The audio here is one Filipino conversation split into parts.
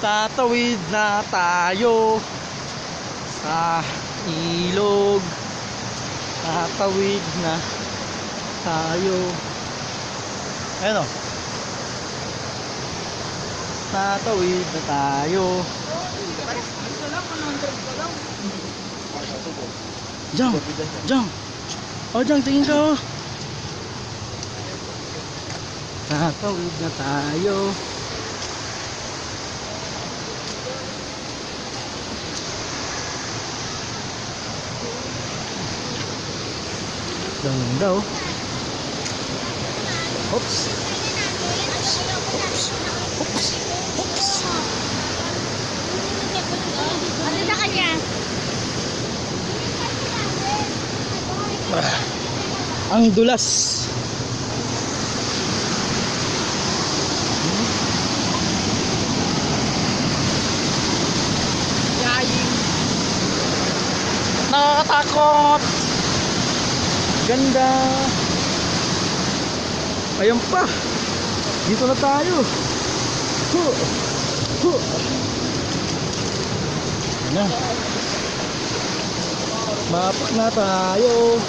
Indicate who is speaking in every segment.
Speaker 1: Tatawid na tayo sa ilog. Tatawid na tayo. Ayun o. Tatawid na tayo. Jang, Jang. Oh, Jang, tingin ka oh. Tatawid na tayo. Ganun daw. Oops. Oops. Oops. Oops.
Speaker 2: Ano na kanya?
Speaker 1: Ang dulas.
Speaker 2: Yaying.
Speaker 1: Nakakatakot. Ganda. Ayun pa. Dito na tayo. Ano? Mapak na tayo.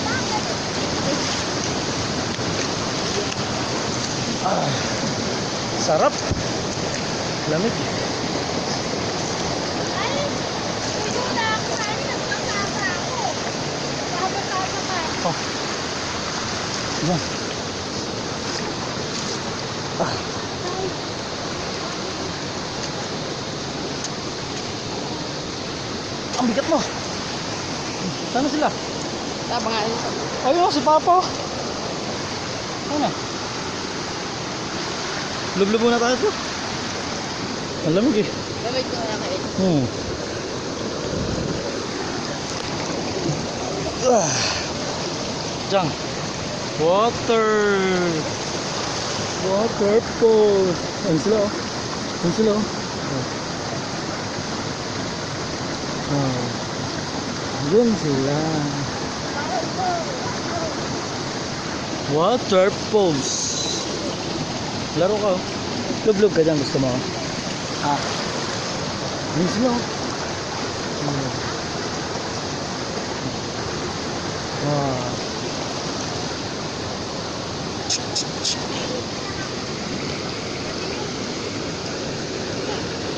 Speaker 1: Ah, sarap. Lamig. Oh. Yan. Ah. Ang bigat mo. Sana sila?
Speaker 2: Tama nga yun.
Speaker 1: Ayun, si Papa. Ano? Lublob muna tayo to. Ang lamig eh.
Speaker 2: Lamig ko na kayo.
Speaker 1: Jang. Water. Waterfall. Ayun sila oh. Ayun sila oh. Oh. Ayun sila. Waterfalls. Laro ka oh. Lublog ka dyan, gusto mo oh. Ah. Ayun sila oh. Wow.